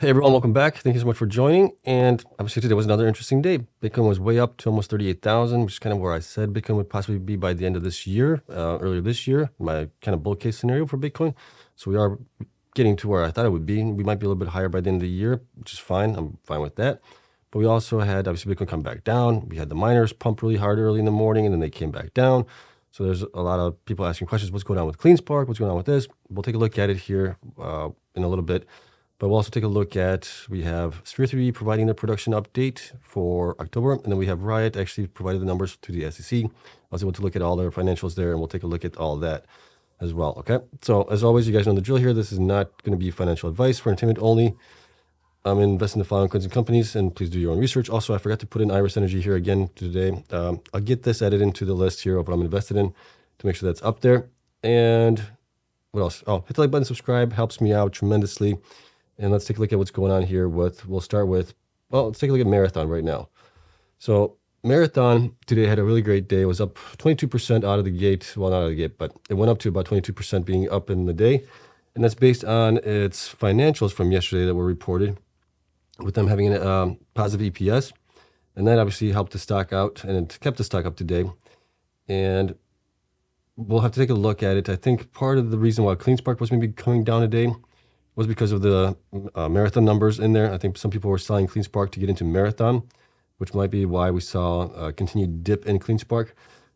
Hey everyone, welcome back. Thank you so much for joining. And obviously today was another interesting day. Bitcoin was way up to almost 38,000, which is kind of where I said Bitcoin would possibly be by the end of this year, earlier this year, my kind of bull case scenario for Bitcoin. So we are getting to where I thought it would be. We might be a little bit higher by the end of the year, which is fine. I'm fine with that. But we also had obviously Bitcoin come back down. We had the miners pump really hard early in the morning and then they came back down. So there's a lot of people asking questions. What's going on with Cleanspark? What's going on with this? We'll take a look at it here in a little bit. But we'll also take a look at, we have Sphere 3 providing their production update for October, and then we have Riot actually provided the numbers to the SEC. I was able to look at all their financials there, and we'll take a look at all that as well, okay? So as always, you guys know the drill here. This is not going to be financial advice, for entertainment only. I'm investing in the following coins and companies, and please do your own research. Also, I forgot to put in Iris Energy here again today. I'll get this added into the list here of what I'm invested in to make sure that's up there. And what else? Oh, hit the like button, subscribe, helps me out tremendously. And let's take a look at what's going on here let's take a look at Marathon right now. So Marathon today had a really great day. It was up 22% out of the gate. Well, not out of the gate, but it went up to about 22% being up in the day. And that's based on its financials from yesterday that were reported with them having a positive EPS. And that obviously helped the stock out and it kept the stock up today. And we'll have to take a look at it. I think part of the reason why CleanSpark was maybe coming down today was because of the Marathon numbers in there. I think some people were selling CleanSpark to get into Marathon, which might be why we saw a continued dip in CleanSpark.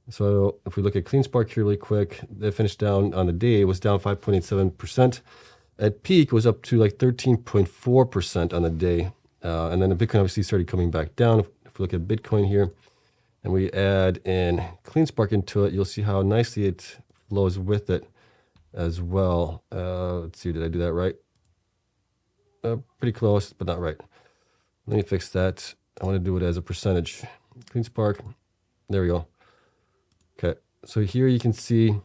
So if we look at CleanSpark here really quick, they finished down on the day. It was down 5.87%. At peak, it was up to like 13.4% on the day. And then the Bitcoin obviously started coming back down. If we look at Bitcoin here and we add in CleanSpark into it, you'll see how nicely it flows with it as well. Let's see, did I do that right? Pretty close, but not right. Let me fix that. I want to do it as a percentage. CleanSpark. There we go. Okay. So here you can see,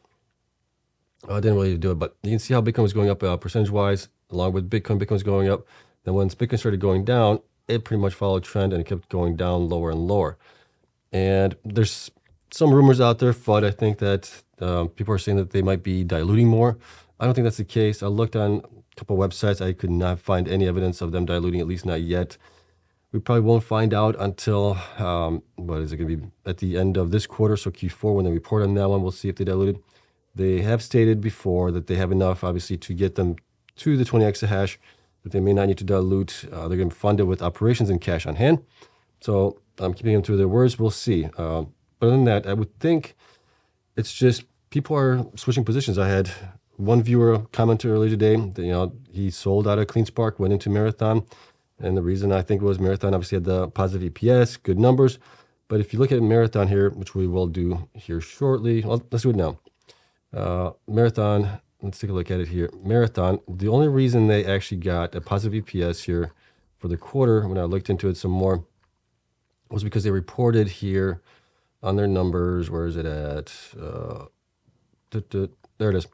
I didn't really do it, but you can see how Bitcoin was going up percentage-wise, along with Bitcoin. Bitcoin was going up. Then once Bitcoin started going down, it pretty much followed trend and it kept going down lower and lower. And there's some rumors out there, FUD, I think that people are saying that they might be diluting more. I don't think that's the case. I looked on couple of websites. I could not find any evidence of them diluting, at least not yet. We probably won't find out until, what is it going to be, at the end of this quarter, so Q4, when they report on that one, we'll see if they diluted. They have stated before that they have enough, obviously, to get them to the 20 exahash, that they may not need to dilute. They're going to fund it with operations and cash on hand. So I'm keeping them to their words. We'll see. But other than that, I would think it's just people are switching positions. I had one viewer commented earlier today that, he sold out of CleanSpark, went into Marathon. And the reason I think it was Marathon obviously had the positive EPS, good numbers. But if you look at Marathon here, which we will do here shortly, well, let's do it now. Marathon, let's take a look at it here. Marathon, the only reason they actually got a positive EPS here for the quarter, when I looked into it some more, was because they reported here on their numbers, where is it at? There it is.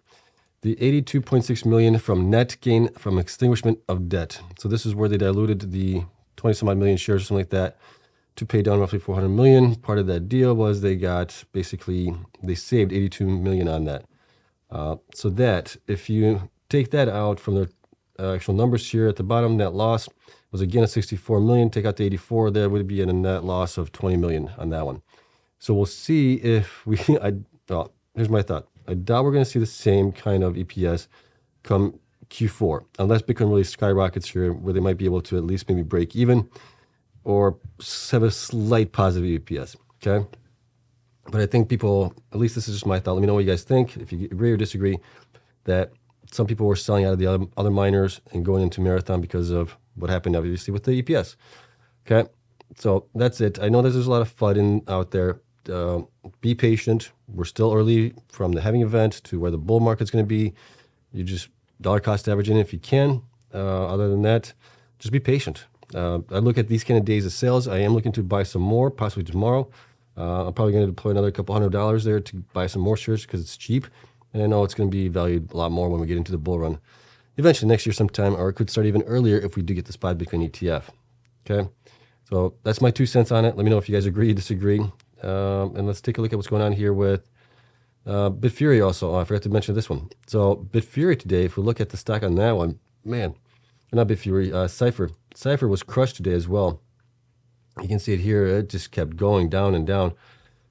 The 82.6 million from net gain from extinguishment of debt. So this is where they diluted the 20 some odd million shares or something like that to pay down roughly 400 million. Part of that deal was they saved 82 million on that. So that, if you take that out from their actual numbers here at the bottom, net loss was again a 64 million. Take out the 84, there would be a net loss of 20 million on that one. So we'll see if here's my thought. I doubt we're going to see the same kind of EPS come Q4, unless Bitcoin really skyrockets here, where they might be able to at least maybe break even or have a slight positive EPS, okay? But I think people, at least this is just my thought, let me know what you guys think, if you agree or disagree, that some people were selling out of the other miners and going into Marathon because of what happened, obviously, with the EPS, okay? So that's it. I know there's a lot of FUD out there. Be patient. We're still early from the halving event to where the bull market's going to be. You just dollar cost average in if you can. Other than that, just be patient. I look at these kind of days of sales. I am looking to buy some more, possibly tomorrow. I'm probably going to deploy another couple $100 there to buy some more shares because it's cheap. And I know it's going to be valued a lot more when we get into the bull run. Eventually next year sometime, or it could start even earlier if we do get the spot Bitcoin ETF. Okay? So that's my 2 cents on it. Let me know if you guys agree or disagree. And let's take a look at what's going on here with BitFury also. Oh, I forgot to mention this one. So BitFury today, if we look at the stock on that one, man, not BitFury, Cipher. Cipher was crushed today as well. You can see it here. It just kept going down and down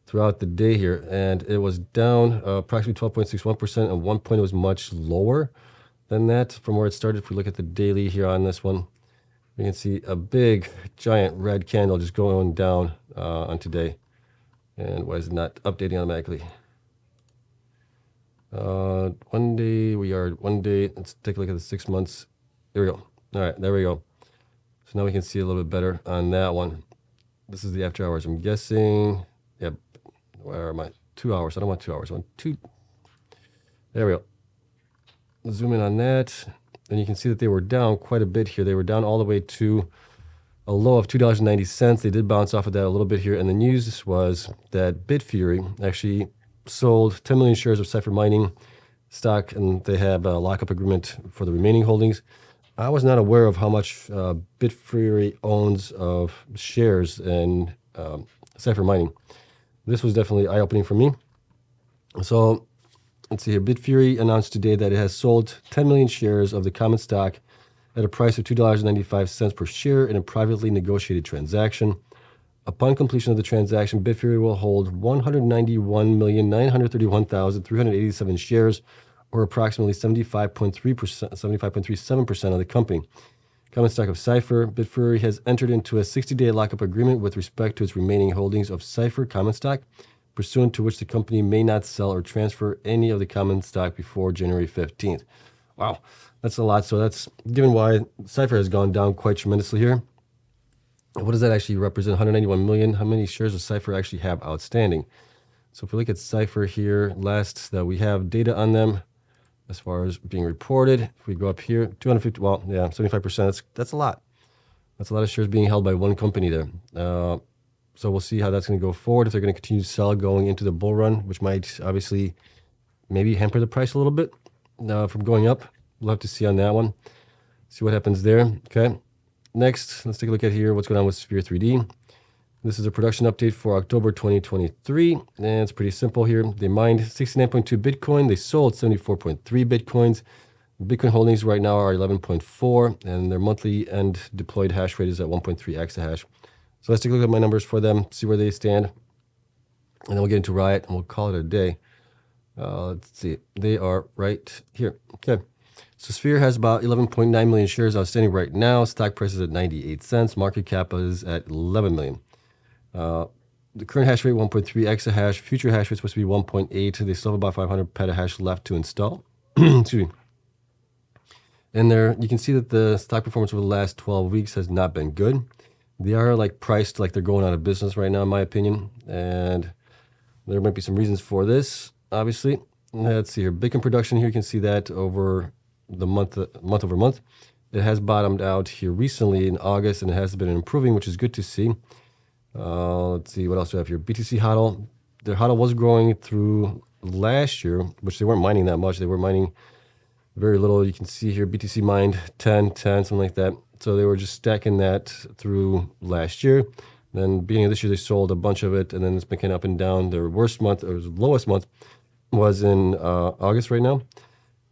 throughout the day here, and it was down approximately 12.61%. At one point, it was much lower than that from where it started. If we look at the daily here on this one, you can see a big, giant red candle just going down on today. And why is it not updating automatically? One day, let's take a look at the 6 months. There we go. All right, there we go. So now we can see a little bit better on that one. This is the after hours, I'm guessing. Yep. Where am I? 2 hours. I don't want 2 hours. I want 2. There we go. Zoom in on that. And you can see that they were down quite a bit here. They were down all the way to a low of $2.90. They did bounce off of that a little bit here. And the news was that BitFury actually sold 10 million shares of Cipher mining stock, and they have a lockup agreement for the remaining holdings. I was not aware of how much BitFury owns of shares in Cipher mining. This was definitely eye-opening for me. So let's see here. BitFury announced today that it has sold 10 million shares of the common stock at a price of $2.95 per share in a privately negotiated transaction. Upon completion of the transaction, BitFury will hold 191,931,387 shares, or approximately 75.37% of the company. Common stock of Cipher. BitFury has entered into a 60-day lockup agreement with respect to its remaining holdings of Cipher common stock, pursuant to which the company may not sell or transfer any of the common stock before January 15th. Wow, that's a lot. So that's given why Cipher has gone down quite tremendously here. What does that actually represent? 191 million. How many shares does Cipher actually have outstanding? So if we look at Cipher here, last that we have data on them as far as being reported, if we go up here, 250, well, yeah, 75%. That's a lot. That's a lot of shares being held by one company there. So we'll see how that's going to go forward, if they're going to continue to sell going into the bull run, which might obviously maybe hamper the price a little bit from going up. We'll have to see on that one. See what happens there. Okay. Next, let's take a look at here what's going on with Sphere 3D. This is a production update for October 2023, and it's pretty simple here. They mined 69.2 Bitcoin. They sold 74.3 Bitcoins. Bitcoin holdings right now are 11.4, and their monthly end deployed hash rate is at 1.3 exahash. So let's take a look at my numbers for them, see where they stand, and then we'll get into Riot, and we'll call it a day. Let's see. They are right here. Okay. So Sphere has about 11.9 million shares outstanding right now. Stock price is at 98 cents. Market cap is at 11 million. The current hash rate, 1.3 exahash. Future hash rate is supposed to be 1.8. They still have about 500 petahash left to install. Excuse me. And there, you can see that the stock performance over the last 12 weeks has not been good. They are like priced like they're going out of business right now, in my opinion. And there might be some reasons for this, obviously. Let's see here. Bitcoin production here, you can see that over the month over month. It has bottomed out here recently in August, and it has been improving, which is good to see. Let's see what else we have here. BTC HODL. Their HODL was growing through last year, which they weren't mining that much. They were mining very little. You can see here BTC mined 10, something like that. So they were just stacking that through last year. Then beginning of this year, they sold a bunch of it, and then it's been kind of up and down. Their worst month, or lowest month, was in August right now.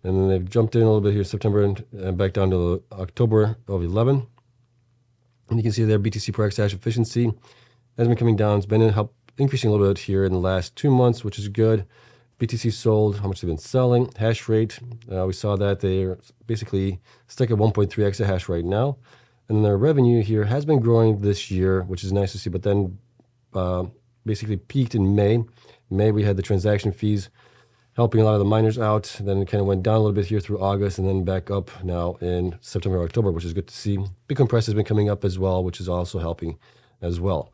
And then they've jumped in a little bit here, September, and back down to October of 11. And you can see their BTC per exahash efficiency has been coming down. It's been increasing a little bit here in the last 2 months, which is good. BTC sold, how much they've been selling. Hash rate, we saw that they're basically stuck at 1.3 exahash right now. And their revenue here has been growing this year, which is nice to see, but then basically peaked in May. May, we had the transaction fees helping a lot of the miners out. Then it kind of went down a little bit here through August, and then back up now in September, October, which is good to see. Bitcoin price has been coming up as well, which is also helping as well.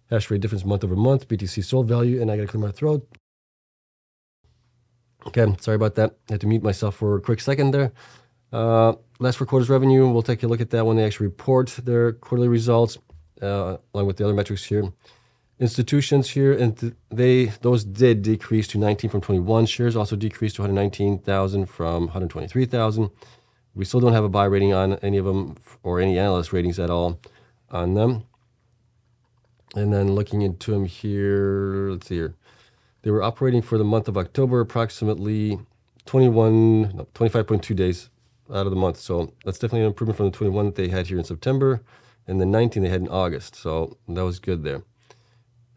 Hash rate difference month over month, BTC sold value, and I got to clear my throat. Okay, sorry about that. I had to mute myself for a quick second there. Last 4 quarters revenue, we'll take a look at that when they actually report their quarterly results, along with the other metrics here. Institutions here, and those did decrease to 19 from 21. Shares also decreased to 119,000 from 123,000. We still don't have a buy rating on any of them, or any analyst ratings at all on them. And then looking into them here, let's see here. They were operating for the month of October approximately 25.2 days. out of the month. So that's definitely an improvement from the 21 that they had here in September, and the 19 they had in August. So that was good there.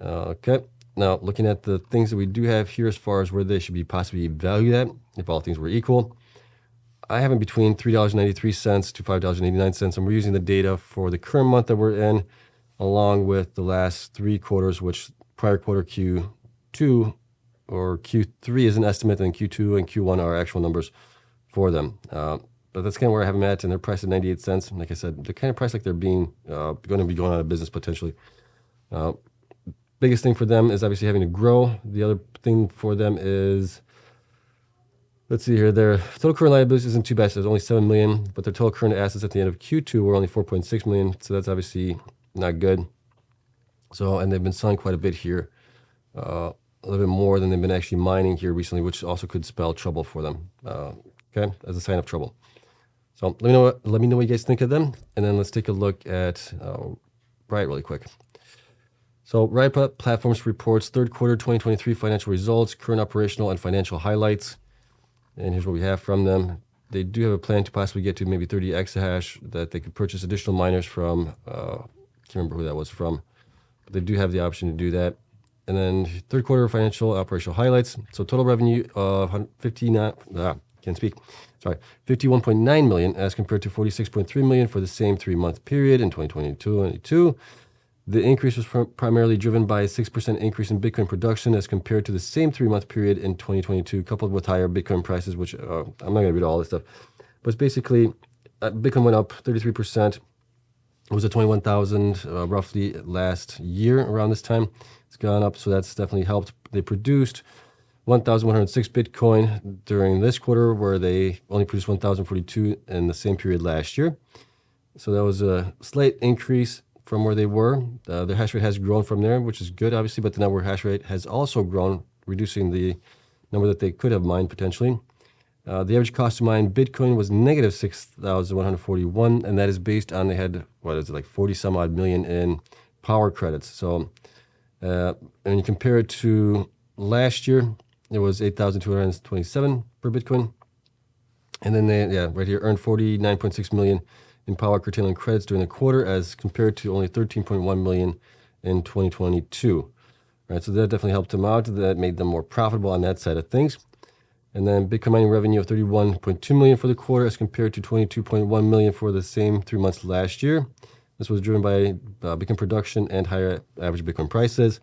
Okay. Now, looking at the things that we do have here as far as where they should be possibly valued at, if all things were equal, I have them between $3.93 to $5.89, and we're using the data for the current month that we're in, along with the last 3 quarters, which prior quarter Q2 or Q3 is an estimate, and Q2 and Q1 are actual numbers for them. But that's kind of where I have them at, and they're priced at 98 cents. Like I said, they're kind of priced like they're being going to be going out of business potentially. Biggest thing for them is obviously having to grow. The other thing for them is, let's see here, their total current liabilities isn't too bad. So there's only $7 million, but their total current assets at the end of Q2 were only $4.6 million. So that's obviously not good. So, and they've been selling quite a bit here, a little bit more than they've been actually mining here recently, which also could spell trouble for them. Okay, as a sign of trouble. So let me know what you guys think of them, and then let's take a look at Riot really quick. So Riot Platforms reports third quarter 2023 financial results, current operational and financial highlights. And here's what we have from them. They do have a plan to possibly get to maybe 30 exahash that they could purchase additional miners from. Can't remember who that was from, but they do have the option to do that. And then third quarter financial operational highlights. So total revenue of 51.9 million as compared to 46.3 million for the same 3-month period in 2022. The increase was primarily driven by a 6% increase in Bitcoin production as compared to the same 3-month period in 2022, coupled with higher Bitcoin prices, which I'm not going to read all this stuff. But it's basically, Bitcoin went up 33%. It was at 21,000 roughly last year around this time. It's gone up, so that's definitely helped. They produced 1,106 Bitcoin during this quarter, where they only produced 1,042 in the same period last year. So that was a slight increase from where they were. Their hash rate has grown from there, which is good, obviously, but the network hash rate has also grown, reducing the number that they could have mined potentially. The average cost to mine Bitcoin was negative 6,141, and that is based on, they had, what is it, like 40 some odd million in power credits. So, and you compare it to last year, it was 8,227 per Bitcoin. And then they, right here, earned 49.6 million in power curtailing credits during the quarter as compared to only 13.1 million in 2022. Right, so that definitely helped them out. That made them more profitable on that side of things. And then Bitcoin mining revenue of 31.2 million for the quarter as compared to 22.1 million for the same 3 months last year. This was driven by Bitcoin production and higher average Bitcoin prices.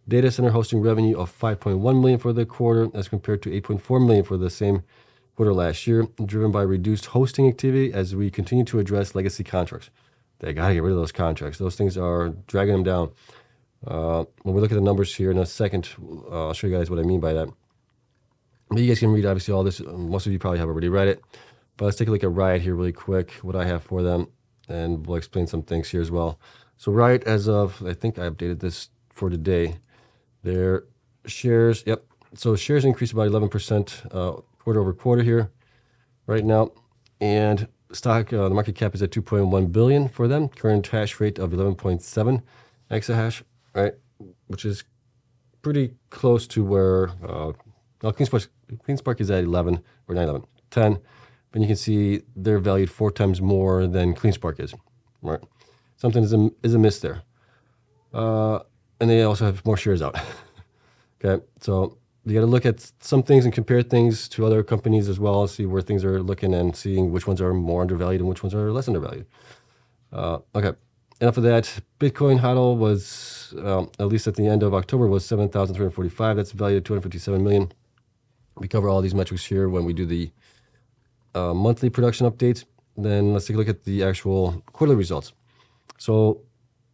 Data center hosting revenue of 5.1 million for the quarter as compared to 8.4 million for the same quarter last year, driven by reduced hosting activity as we continue to address legacy contracts. They got to get rid of those contracts. Those things are dragging them down. When we look at the numbers here in a second, I'll show you guys what I mean by that. But you guys can read, obviously, all this. Most of you probably have already read it. But let's take a look at Riot here really quick, what I have for them, and we'll explain some things here as well. So Riot, as of, I think I updated this for today, their shares, so shares increased about 11% quarter over quarter here right now. And stock, the market cap is at 2.1 billion for them. Current hash rate of 11.7 exahash, right? Which is pretty close to where, Cleanspark is at 11, or not 11, 10. But you can see they're valued 4 times more than Cleanspark is, right? Something is amiss there. And they also have more shares out. Okay, so you got to look at some things and compare things to other companies as well, see where things are looking and seeing which ones are more undervalued and which ones are less undervalued. Okay, enough of that. Bitcoin HODL was, at least at the end of October, was 7,345. That's valued at 257 million. We cover all these metrics here when we do the monthly production updates. Then let's take a look at the actual quarterly results. So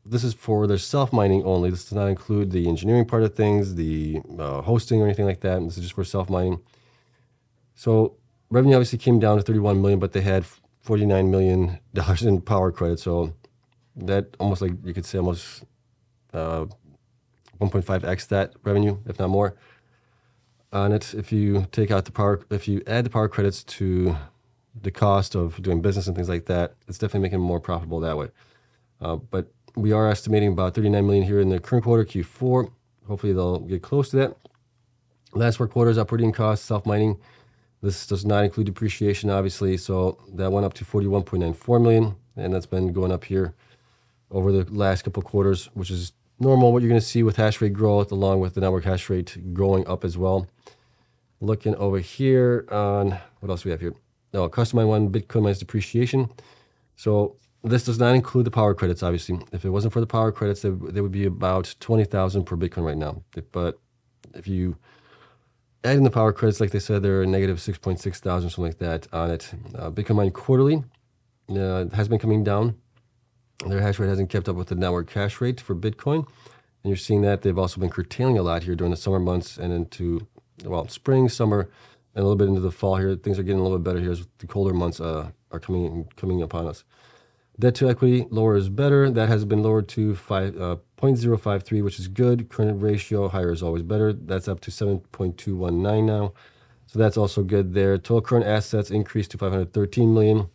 this is for their self-mining only. This does not include the engineering part of things, the hosting or anything like that. This is just for self-mining. So revenue obviously came down to 31 million, but they had $49 million in power credit. So that almost, like you could say, almost 1.5x that revenue, if not more. On it, if you take out the power, if you add the power credits to the cost of doing business and things like that, it's definitely making them more profitable that way. But we are estimating about 39 million here in the current quarter, Q4. Hopefully they'll get close to that. Last 4 quarters, operating costs, self-mining, This does not include depreciation, obviously, so that went up to 41.94 million, and that's been going up here over the last couple of quarters, which is normal. What you're going to see with hash rate growth, along with the network hash rate going up as well. Looking over here on what else we have here? No, custom mine 1 Bitcoin minus depreciation. So this does not include the power credits, obviously. If it wasn't for the power credits, they would be about 20,000 per Bitcoin right now. But if you add in the power credits, like they said, they're negative 6.6 thousand, something like that on it. Bitcoin mine quarterly has been coming down. Their hash rate hasn't kept up with the network hash rate for Bitcoin. And you're seeing that they've also been curtailing a lot here during the summer months and into, well, spring, summer, and a little bit into the fall here. Things are getting a little bit better here as the colder months are coming upon us. Debt to equity, lower is better. That has been lowered to 0.053, which is good. Current ratio, higher is always better. That's up to 7.219 now. So that's also good there. Total current assets increased to 513 million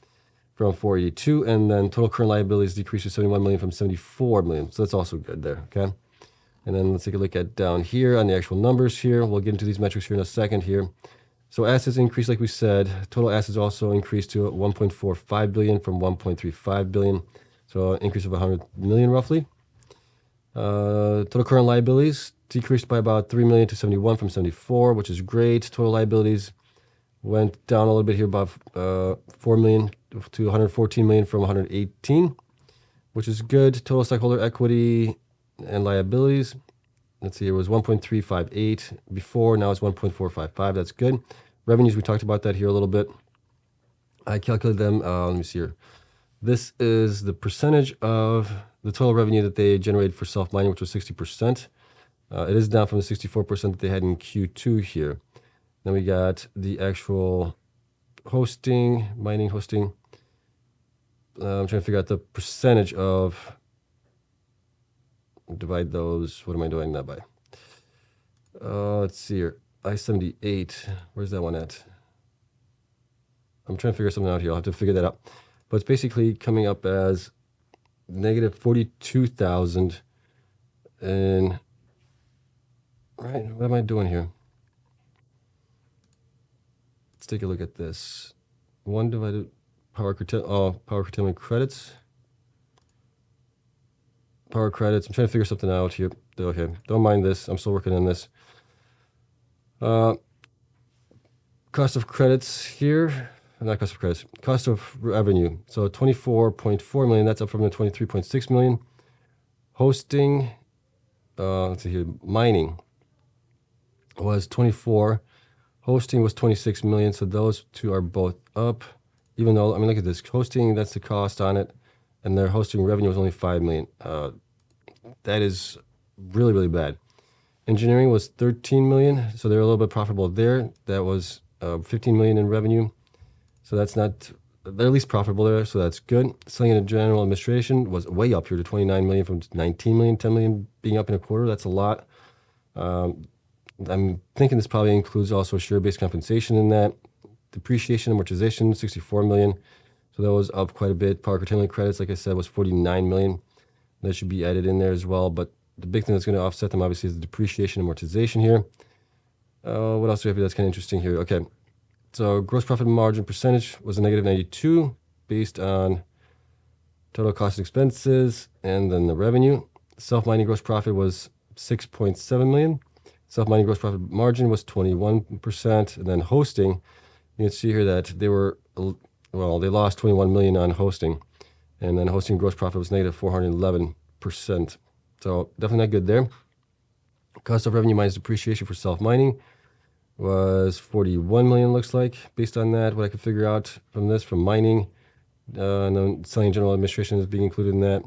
from 482, and then total current liabilities decreased to 71 million from 74 million. So that's also good there, okay? And then let's take a look at down here on the actual numbers here. We'll get into these metrics here in a second here. So assets increased, like we said. Total assets also increased to 1.45 billion from 1.35 billion. So an increase of 100 million roughly. Total current liabilities decreased by about 3 million to 71 from 74, which is great. Total liabilities went down a little bit here, about 4 million to 114 million from 118, which is good. Total stockholder equity and liabilities, let's see, it was 1.358 before, now it's 1.455. That's good. Revenues, we talked about that here a little bit. I calculated them, let me see here. This is the percentage of the total revenue that they generated for self-mining, which was 60%. It is down from the 64% that they had in Q2 here. Then we got the actual hosting, mining hosting. I'm trying to figure out the percentage of, divide those, what am I doing that by? Let's see here, I-78, where's that one at? I'm trying to figure something out here, I'll have to figure that out. But it's basically coming up as negative 42,000 and, right, what am I doing here? Let's take a look at this. 1 divided power curtailment credits. Power credits. I'm trying to figure something out here. Okay, don't mind this. I'm still working on this. Cost of credits here. Not cost of credits. Cost of revenue. So 24.4 million. That's up from the 23.6 million. Hosting. Let's see here. Mining was 24. Hosting was 26 million. So those two are both up. Even though, I mean, look at this. Hosting, that's the cost on it. And their hosting revenue was only 5 million. That is really, really bad. Engineering was 13 million, so they're a little bit profitable there. That was 15 million in revenue. So that's not, they're at least profitable there, so that's good. Selling and general administration was way up here to 29 million from 19 million, 10 million being up in a quarter. That's a lot. I'm thinking this probably includes also share-based compensation in that. Depreciation, amortization, 64 million. So that was up quite a bit. Power curtailment credits, like I said, was 49 million. That should be added in there as well. But the big thing that's going to offset them, obviously, is the depreciation amortization here. What else do we have here that's kind of interesting here? Okay. So gross profit margin percentage was a negative 92 based on total cost and expenses and then the revenue. Self-mining gross profit was 6.7 million. Self-mining gross profit margin was 21%. And then hosting, you can see here that they were, well, they lost 21 million on hosting. And then hosting gross profit was negative 411%. So definitely not good there. Cost of revenue minus depreciation for self-mining was 41 million, looks like, based on that. What I could figure out from this, from mining, and then selling general administration is being included in that.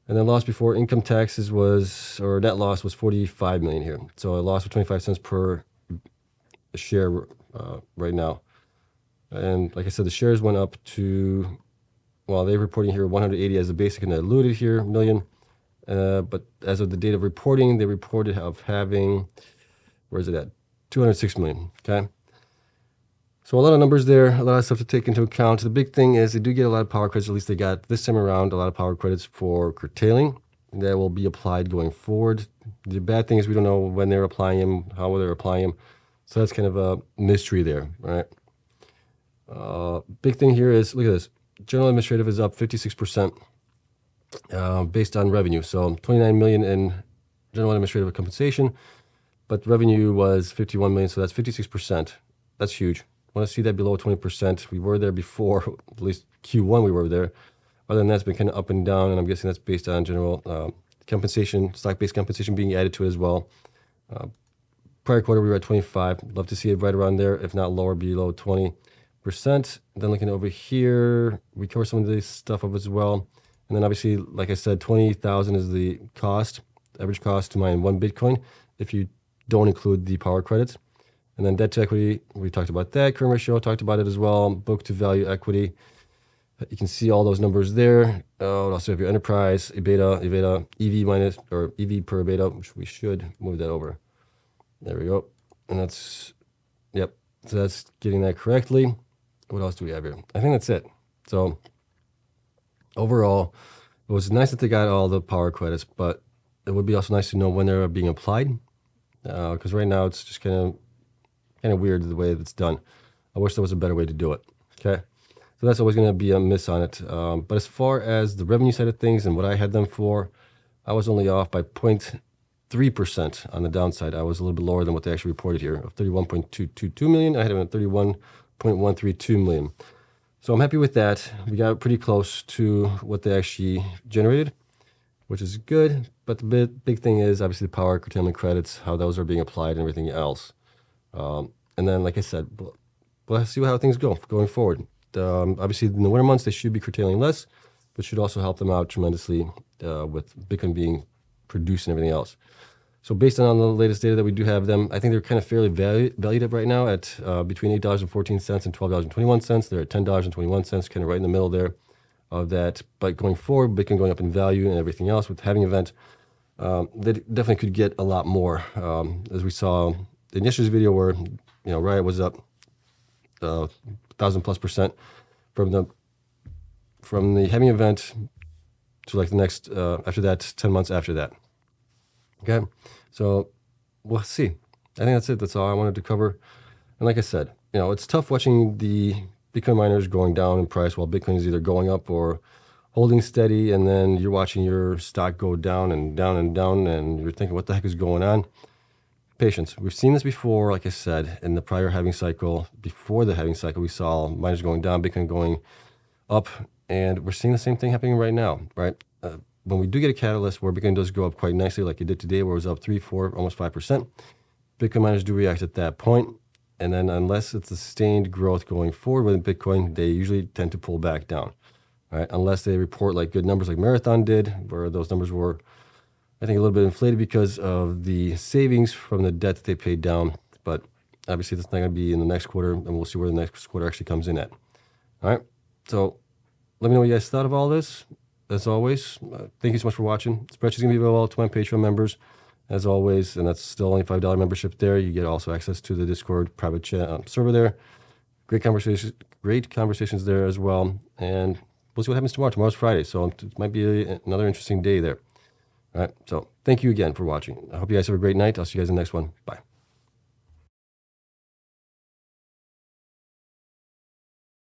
And then loss before income taxes was, or net loss was 45 million here. So a loss of 25 cents per share right now. And like I said, the shares went up to, well, they're reporting here 180 as the basic and diluted here, million. But as of the date of reporting, they reported of having, where is it at? 206 million, okay? So a lot of numbers there, a lot of stuff to take into account. The big thing is they do get a lot of power credits, at least they got this time around, a lot of power credits for curtailing that will be applied going forward. The bad thing is we don't know when they're applying them, how they're applying them. So that's kind of a mystery there, right? Big thing here is, look at this. General administrative is up 56% based on revenue. So 29 million in general administrative compensation, but revenue was 51 million. So that's 56%. That's huge. Want to see that below 20%. We were there before, at least Q1 we were there. Other than that, it's been kind of up and down, and I'm guessing that's based on general compensation, stock-based compensation being added to it as well. Prior quarter, we were at 25. Love to see it right around there, if not lower, below 20%. Then looking over here, we cover some of this stuff up as well. And then obviously, like I said, 20,000 is the cost, average cost to mine 1 Bitcoin if you don't include the power credits. And then debt to equity, we talked about that. Current ratio, talked about it as well. Book to value equity. You can see all those numbers there. Also have your enterprise, EBITDA, EV minus, or EV per EBITDA, which we should move that over. There we go. And that's, yep. So that's getting that correctly. What else do we have here? I think that's it. So overall, it was nice that they got all the power credits, but it would be also nice to know when they're being applied. Because right now it's just kind of weird the way it's done. I wish there was a better way to do it. Okay. So that's always going to be a miss on it. But as far as the revenue side of things and what I had them for, I was only off by 0.3% on the downside. I was a little bit lower than what they actually reported here of 31.222 million. I had them at 31.132 million. So I'm happy with that. We got pretty close to what they actually generated, which is good. But the big thing is obviously the power curtailment credits, how those are being applied and everything else. And then, like I said, we'll see how things go going forward. Obviously, in the winter months, they should be curtailing less, but should also help them out tremendously with Bitcoin being produced and everything else. So based on the latest data that we do have them, I think they're kind of fairly valued up right now at between $8.14 and $12.21. They're at $10.21, kind of right in the middle there of that. But going forward, Bitcoin going up in value and everything else with having event, they definitely could get a lot more. As we saw in yesterday's video where, Riot was up 1,000+% from the having event to like the next after that 10 months after that. Okay, so we'll see. I think that's it. That's all I wanted to cover. And like I said, it's tough watching the Bitcoin miners going down in price while Bitcoin is either going up or holding steady, and then you're watching your stock go down and down and down, and you're thinking, what the heck is going on? Patience. We've seen this before, like I said, in the prior halving cycle. Before the halving cycle, we saw miners going down, Bitcoin going up, and we're seeing the same thing happening right now, right? When we do get a catalyst where Bitcoin does go up quite nicely, like it did today, where it was up 3, 4, almost 5%, Bitcoin miners do react at that point. And then unless it's sustained growth going forward with Bitcoin, they usually tend to pull back down, right? Unless they report like good numbers like Marathon did, where those numbers were, I think, a little bit inflated because of the savings from the debt that they paid down. But obviously that's not going to be in the next quarter, and we'll see where the next quarter actually comes in at. All right, so let me know what you guys thought of all this. As always, thank you so much for watching. This spreadsheet is going to be available to my Patreon members, as always, and that's still only $5 membership there. You get also access to the Discord private chat server there. Great conversations there as well. And we'll see what happens tomorrow. Tomorrow's Friday, so it might be another interesting day there. All right, so thank you again for watching. I hope you guys have a great night. I'll see you guys in the next one. Bye.